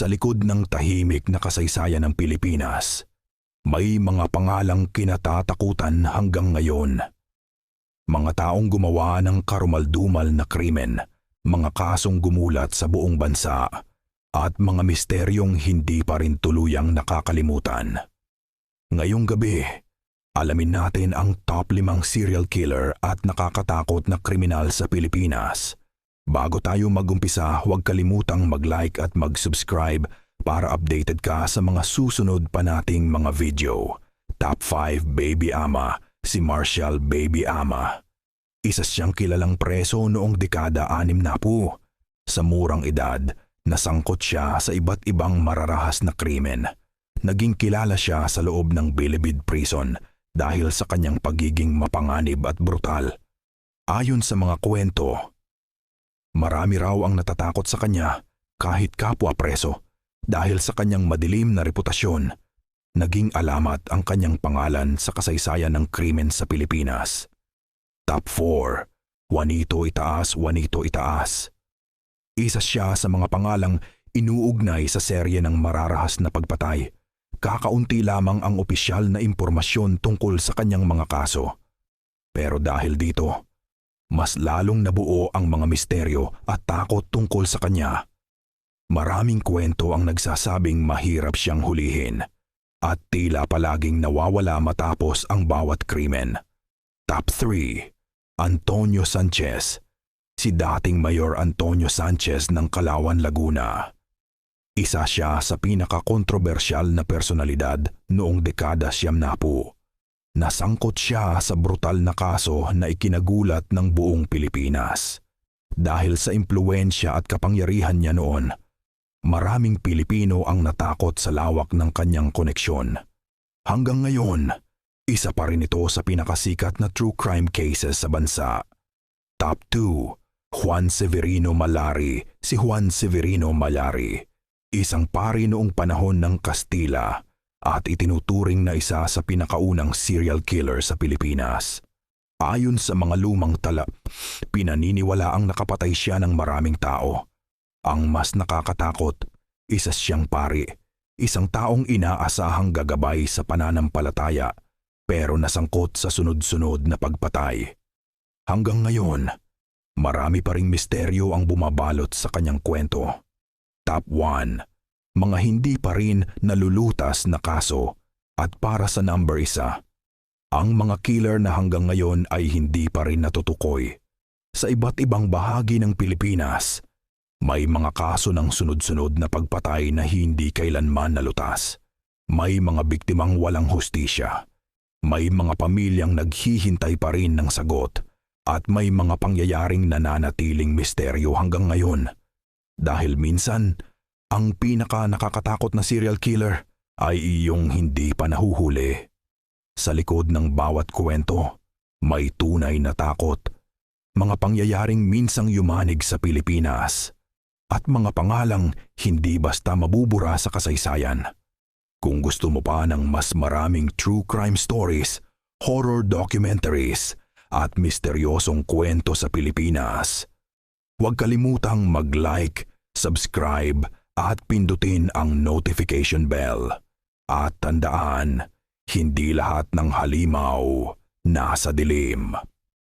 Sa likod ng tahimik na kasaysayan ng Pilipinas, may mga pangalang kinatatakutan hanggang ngayon. Mga taong gumawa ng karumaldumal na krimen, mga kasong gumulat sa buong bansa, at mga misteryong hindi pa rin tuluyang nakakalimutan. Ngayong gabi, alamin natin ang top 5 serial killer at nakakatakot na kriminal sa Pilipinas. Bago tayo mag-umpisa, huwag kalimutang mag-like at mag-subscribe para updated ka sa mga susunod pa nating mga video. Top 5 Baby Ama, si Marcial Baby Ama. Isa siyang kilalang preso noong dekada 60. Sa murang edad, nasangkot siya sa iba't ibang mararahas na krimen. Naging kilala siya sa loob ng Bilibid Prison dahil sa kanyang pagiging mapanganib at brutal. Ayon sa mga kwento, marami raw ang natatakot sa kanya kahit kapwa preso dahil sa kanyang madilim na reputasyon. Naging alamat ang kanyang pangalan sa kasaysayan ng krimen sa Pilipinas. Top 4. Juanito Itaas, Juanito Itaas. Isa siya sa mga pangalang inuugnay sa serye ng mararahas na pagpatay. Kakaunti lamang ang opisyal na impormasyon tungkol sa kanyang mga kaso. Pero dahil dito, mas lalong nabuo ang mga misteryo at takot tungkol sa kanya. Maraming kwento ang nagsasabing mahirap siyang hulihin at tila palaging nawawala matapos ang bawat krimen. Top 3. Antonio Sanchez. Si dating Mayor Antonio Sanchez ng Calauan, Laguna. Isa siya sa pinakakontrobersyal na personalidad noong dekada 90. Nasangkot siya sa brutal na kaso na ikinagulat ng buong Pilipinas. Dahil sa impluwensya at kapangyarihan niya noon, maraming Pilipino ang natakot sa lawak ng kanyang koneksyon. Hanggang ngayon, isa pa rin ito sa pinakasikat na true crime cases sa bansa. Top 2. Juan Severino Malari. Si Juan Severino Malari, isang pari noong panahon ng Kastila at itinuturing na isa sa pinakaunang serial killer sa Pilipinas. Ayon sa mga lumang tala, pinaniniwalaang nakapatay siya ng maraming tao. Ang mas nakakatakot, isa siyang pari, isang taong inaasahang gagabay sa pananampalataya, pero nasangkot sa sunod-sunod na pagpatay. Hanggang ngayon, marami pa ring misteryo ang bumabalot sa kanyang kwento. Top 1. Mga hindi pa rin nalulutas na kaso at para sa number 1, ang mga killer na hanggang ngayon ay hindi pa rin natutukoy. Sa iba't ibang bahagi ng Pilipinas, may mga kaso ng sunod-sunod na pagpatay na hindi kailanman nalutas. May mga biktimang walang hustisya. May mga pamilyang naghihintay pa rin ng sagot at may mga pangyayaring nananatiling misteryo hanggang ngayon. Dahil minsan, ang pinaka nakakatakot na serial killer ay iyong hindi pa nahuhuli. Sa likod ng bawat kwento, may tunay na takot. Mga pangyayaring minsang yumanig sa Pilipinas. At mga pangalang hindi basta mabubura sa kasaysayan. Kung gusto mo pa ng mas maraming true crime stories, horror documentaries, at misteryosong kwento sa Pilipinas, huwag kalimutang mag-like, subscribe, at pindutin ang notification bell. At tandaan, hindi lahat ng halimaw nasa dilim.